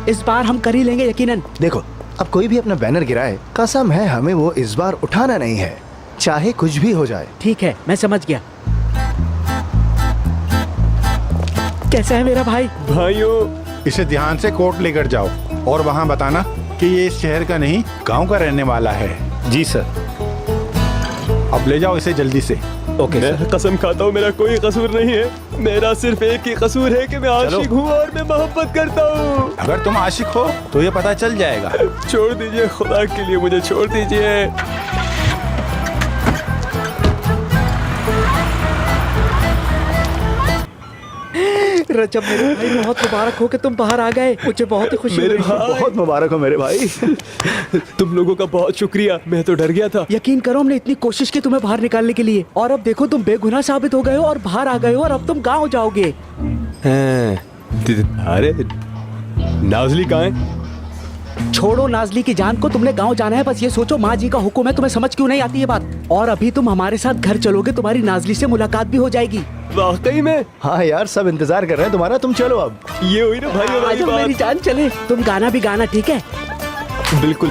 इस बार हम कर ही लेंगे यकीनन। देखो, अब कोई भी अपना बैनर गिराए, कसम है हमें वो इस बार उठाना नहीं है, चाहे कुछ भी हो जाए। ठीक है, मैं समझ गया। कैसा है मेरा भाई? भाइयों, इसे ध्यान से कोर्ट लेकर जाओ और वहाँ बताना कि ये इस शहर का नहीं गांव का रहने वाला है। जी सर। अब ले जाओ इसे जल्दी से। Okay sir. मैं कसम खाता हूँ मेरा कोई कसूर नहीं है। मेरा सिर्फ एक ही कसूर है कि मैं आशिक हूँ और मैं मोहब्बत करता हूँ। अगर तुम आशिक हो तो ये पता चल जाएगा। छोड़ दीजिए, खुदा के लिए मुझे छोड़ दीजिए। रजब मेरे भाई, बहुत मुबारक हो कि तुम बाहर आ गए। मुझे बहुत ही खुशी मेरे हुई। भाई, बहुत मुबारक हो मेरे भाई। तुम लोगों का बहुत शुक्रिया। मैं तो डर गया था। यकीन करो, हमने इतनी कोशिश की तुम्हें बाहर निकालने के लिए, और अब देखो तुम बेगुनाह साबित हो गए हो और बाहर आ गए हो, और अब तुम गाँव जाओगे। अरे नाजली कहाँ है? छोड़ो नाजली की जान को, तुमने गांव जाना है, बस ये सोचो माँ जी का हुक्म है। तुम्हें समझ क्यों नहीं आती ये बात? और अभी तुम हमारे साथ घर चलोगे, तुम्हारी नाजली से मुलाकात भी हो जाएगी। वाकई में? हाँ यार, सब इंतजार कर रहे हैं तुम्हारा, तुम चलो अब। ये हुई ना भाई हमारी आज मेरी बात। जान चले, तुम गाना भी गाना, ठीक है? बिल्कुल।